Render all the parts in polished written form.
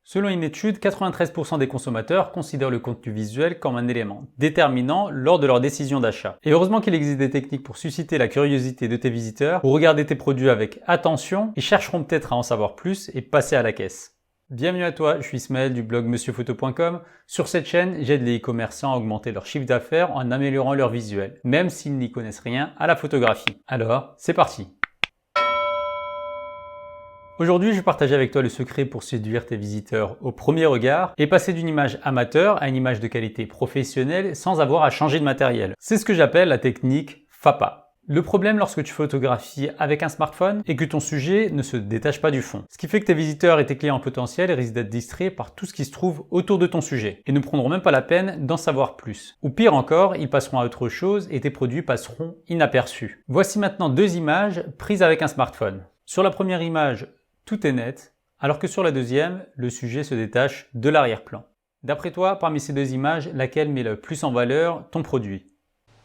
Selon une étude, 93% des consommateurs considèrent le contenu visuel comme un élément déterminant lors de leur décision d'achat. Et heureusement qu'il existe des techniques pour susciter la curiosité de tes visiteurs, pour regarder tes produits avec attention, ils chercheront peut-être à en savoir plus et passer à la caisse. Bienvenue à toi, je suis Ismaël du blog monsieurphoto.com. Sur cette chaîne, j'aide les e-commerçants à augmenter leur chiffre d'affaires en améliorant leur visuel, même s'ils n'y connaissent rien à la photographie. Alors, c'est parti! Aujourd'hui, je vais partager avec toi le secret pour séduire tes visiteurs au premier regard et passer d'une image amateur à une image de qualité professionnelle sans avoir à changer de matériel. C'est ce que j'appelle la technique FAPA. Le problème lorsque tu photographies avec un smartphone est que ton sujet ne se détache pas du fond. Ce qui fait que tes visiteurs et tes clients potentiels risquent d'être distraits par tout ce qui se trouve autour de ton sujet et ne prendront même pas la peine d'en savoir plus. Ou pire encore, ils passeront à autre chose et tes produits passeront inaperçus. Voici maintenant deux images prises avec un smartphone. Sur la première image, tout est net, alors que sur la deuxième, le sujet se détache de l'arrière-plan. D'après toi, parmi ces deux images, laquelle met le plus en valeur ton produit?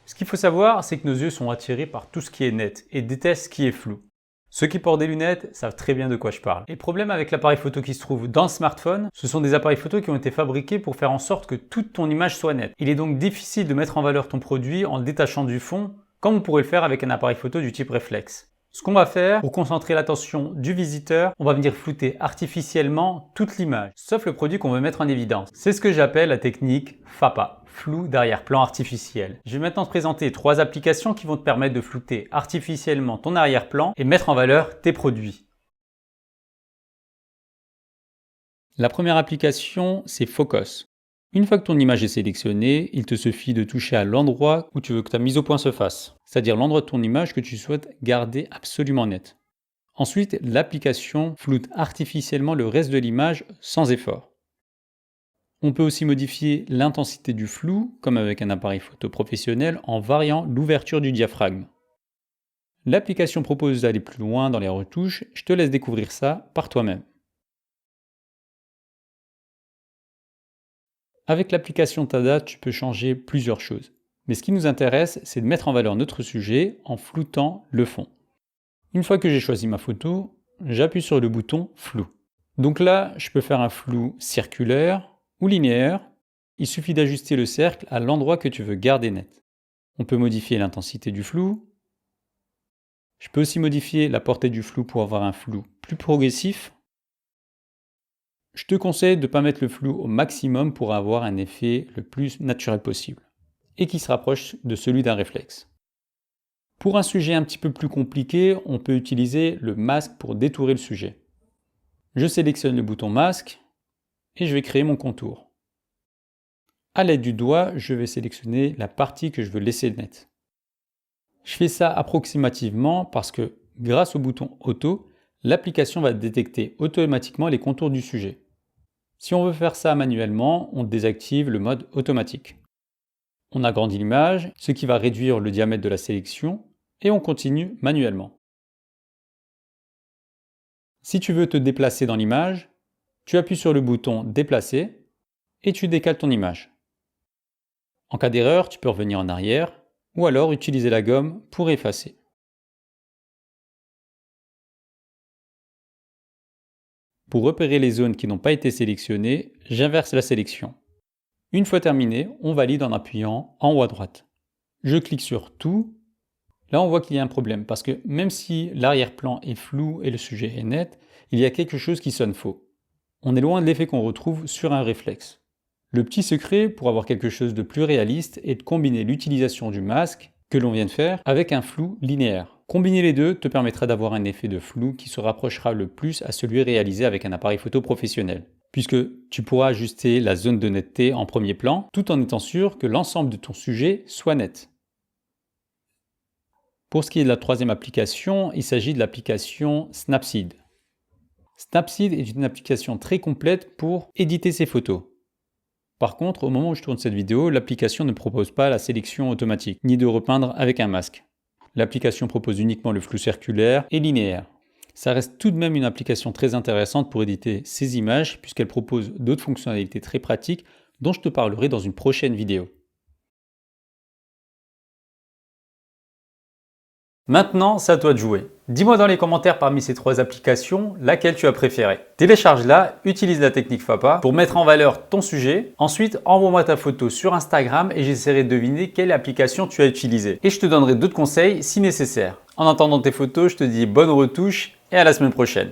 Ce qu'il faut savoir, c'est que nos yeux sont attirés par tout ce qui est net et détestent ce qui est flou. Ceux qui portent des lunettes savent très bien de quoi je parle. Et le problème avec l'appareil photo qui se trouve dans le smartphone, ce sont des appareils photo qui ont été fabriqués pour faire en sorte que toute ton image soit nette. Il est donc difficile de mettre en valeur ton produit en le détachant du fond, comme on pourrait le faire avec un appareil photo du type réflexe. Ce qu'on va faire, pour concentrer l'attention du visiteur, on va venir flouter artificiellement toute l'image, sauf le produit qu'on veut mettre en évidence. C'est ce que j'appelle la technique FAPA, flou d'arrière-plan artificiel. Je vais maintenant te présenter trois applications qui vont te permettre de flouter artificiellement ton arrière-plan et mettre en valeur tes produits. La première application, c'est Focus. Une fois que ton image est sélectionnée, il te suffit de toucher à l'endroit où tu veux que ta mise au point se fasse, c'est-à-dire l'endroit de ton image que tu souhaites garder absolument net. Ensuite, l'application floute artificiellement le reste de l'image sans effort. On peut aussi modifier l'intensité du flou, comme avec un appareil photo professionnel, en variant l'ouverture du diaphragme. L'application propose d'aller plus loin dans les retouches, je te laisse découvrir ça par toi-même. Avec l'application Tada, tu peux changer plusieurs choses. Mais ce qui nous intéresse, c'est de mettre en valeur notre sujet en floutant le fond. Une fois que j'ai choisi ma photo, j'appuie sur le bouton flou. Donc là, je peux faire un flou circulaire ou linéaire. Il suffit d'ajuster le cercle à l'endroit que tu veux garder net. On peut modifier l'intensité du flou. Je peux aussi modifier la portée du flou pour avoir un flou plus progressif. Je te conseille de ne pas mettre le flou au maximum pour avoir un effet le plus naturel possible et qui se rapproche de celui d'un réflexe. Pour un sujet un petit peu plus compliqué, on peut utiliser le masque pour détourer le sujet. Je sélectionne le bouton masque et je vais créer mon contour. À l'aide du doigt, je vais sélectionner la partie que je veux laisser nette. Je fais ça approximativement parce que grâce au bouton auto, l'application va détecter automatiquement les contours du sujet. Si on veut faire ça manuellement, on désactive le mode automatique. On agrandit l'image, ce qui va réduire le diamètre de la sélection, et on continue manuellement. Si tu veux te déplacer dans l'image, tu appuies sur le bouton déplacer et tu décales ton image. En cas d'erreur, tu peux revenir en arrière ou alors utiliser la gomme pour effacer. Pour repérer les zones qui n'ont pas été sélectionnées, j'inverse la sélection. Une fois terminé, on valide en appuyant en haut à droite. Je clique sur tout. Là, on voit qu'il y a un problème parce que même si l'arrière-plan est flou et le sujet est net, il y a quelque chose qui sonne faux. On est loin de l'effet qu'on retrouve sur un réflexe. Le petit secret pour avoir quelque chose de plus réaliste est de combiner l'utilisation du masque que l'on vient de faire avec un flou linéaire. Combiner les deux te permettra d'avoir un effet de flou qui se rapprochera le plus à celui réalisé avec un appareil photo professionnel, puisque tu pourras ajuster la zone de netteté en premier plan tout en étant sûr que l'ensemble de ton sujet soit net. Pour ce qui est de la troisième application, il s'agit de l'application Snapseed. Snapseed est une application très complète pour éditer ses photos. Par contre, au moment où je tourne cette vidéo, l'application ne propose pas la sélection automatique, ni de repeindre avec un masque. L'application propose uniquement le flou circulaire et linéaire. Ça reste tout de même une application très intéressante pour éditer ces images puisqu'elle propose d'autres fonctionnalités très pratiques dont je te parlerai dans une prochaine vidéo. Maintenant, c'est à toi de jouer. Dis-moi dans les commentaires parmi ces 3 applications, laquelle tu as préférée. Télécharge-la, utilise la technique FAPA pour mettre en valeur ton sujet. Ensuite, envoie-moi ta photo sur Instagram et j'essaierai de deviner quelle application tu as utilisée. Et je te donnerai d'autres conseils si nécessaire. En attendant tes photos, je te dis bonne retouche et à la semaine prochaine.